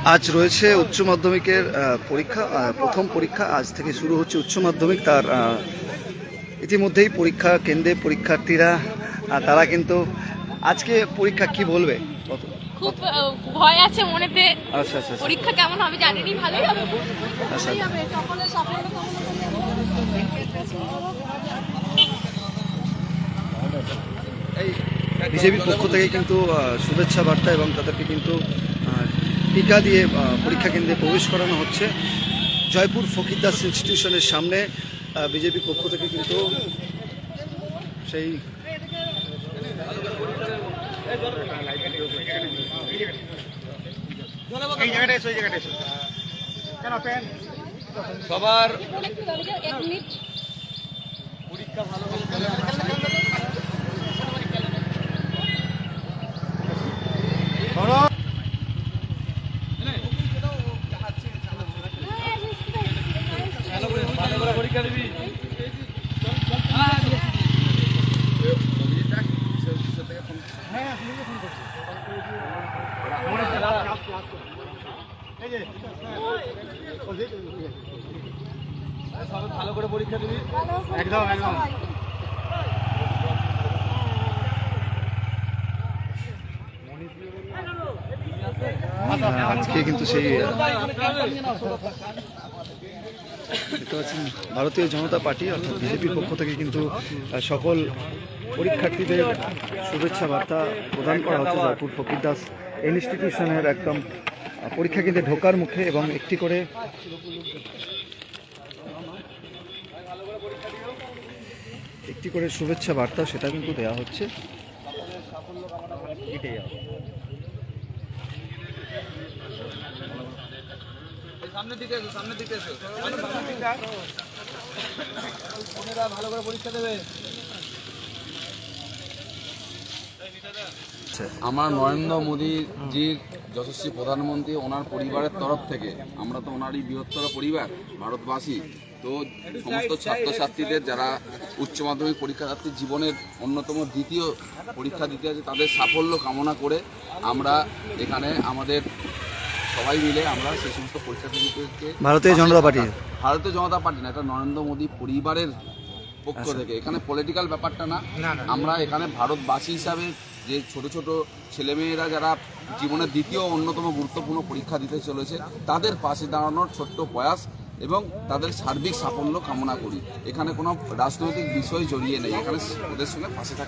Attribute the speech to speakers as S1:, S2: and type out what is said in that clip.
S1: আজ রয়েছে উচ্চ মাধ্যমিকের পরীক্ষা। প্রথম পরীক্ষা আজ থেকে শুরু হচ্ছে উচ্চ মাধ্যমিক। তার ইতিমধ্যেই পরীক্ষা কেন্দ্রে পরীক্ষার্থীরা তারা কিন্তু আজকে পরীক্ষা কি বলবে?
S2: খুব ভয় আছে মনেতে।
S1: আচ্ছা আচ্ছা,
S2: পরীক্ষা কেমন হবে জানি না, ভালোই হবে।
S1: আচ্ছা।
S2: সকলের সাফল্য কামনা
S1: করি। বিজেপির পক্ষ থেকে কিন্তু শুভেচ্ছা বার্তা এবং তাদেরকে কিন্তু টিকা দিয়ে পরীক্ষা কেন্দ্রে প্রবেশ করানো হচ্ছে। জয়পুর ফকিরদাস ইনস্টিটিউশনের সামনে বিজেপির পক্ষ থেকে কিন্তু সেই
S3: সবার পরীক্ষা ভালো পরীক্ষা দিবি। ভালো করে পরীক্ষা দিবি। একদম একদম।
S1: আজকে কিন্তু সেই দেখতে পাচ্ছেন ভারতীয় জনতা পার্টি অর্থাৎ বিজেপির পক্ষ থেকে কিন্তু সকল পরীক্ষার্থীদের শুভেচ্ছা বার্তা প্রদান করা হচ্ছে জয়পুর ফকিরদাস ইনস্টিটিউশনের একদম পরীক্ষা কেন্দ্রে ঢোকার মুখে, এবং একটি করে শুভেচ্ছা বার্তা সেটা কিন্তু দেওয়া হচ্ছে।
S3: সামনের দিকে এসো, সামনের দিকে এসো। ভালো করে পরীক্ষা দেবে।
S4: আমার নরেন্দ্র মোদীজির যশস্বী প্রধানমন্ত্রী, ওনার পরিবারের তরফ থেকে আমরা তো ওনারই বৃহত্তর পরিবার ভারতবাসী, তো সমস্ত ছাত্রছাত্রীদের যারা উচ্চ মাধ্যমিক পরীক্ষার্থী জীবনের অন্যতম দ্বিতীয় পরীক্ষা দিতে আছে তাদের সাফল্য কামনা করে আমরা এখানে আমাদের সবাই মিলে আমরা সেই সমস্ত পরীক্ষার্থীদেরকে
S1: ভারতীয় জনতা পার্টি
S4: না, এটা নরেন্দ্র মোদী পরিবারের পক্ষ থেকে, এখানে পলিটিক্যাল ব্যাপারটা না, আমরা এখানে ভারতবাসী হিসাবে যে ছোট ছোট ছেলেমেয়েরা যারা জীবনের দ্বিতীয় অন্যতম গুরুত্বপূর্ণ পরীক্ষা দিতে চলেছে তাদের পাশে দাঁড়ানোর ছোট্ট প্রয়াস এবং তাদের সার্বিক সাফল্য কামনা করি। এখানে কোনো রাজনৈতিক বিষয় জড়িয়ে নেই, এখানে ওদের সঙ্গে পাশে থাকা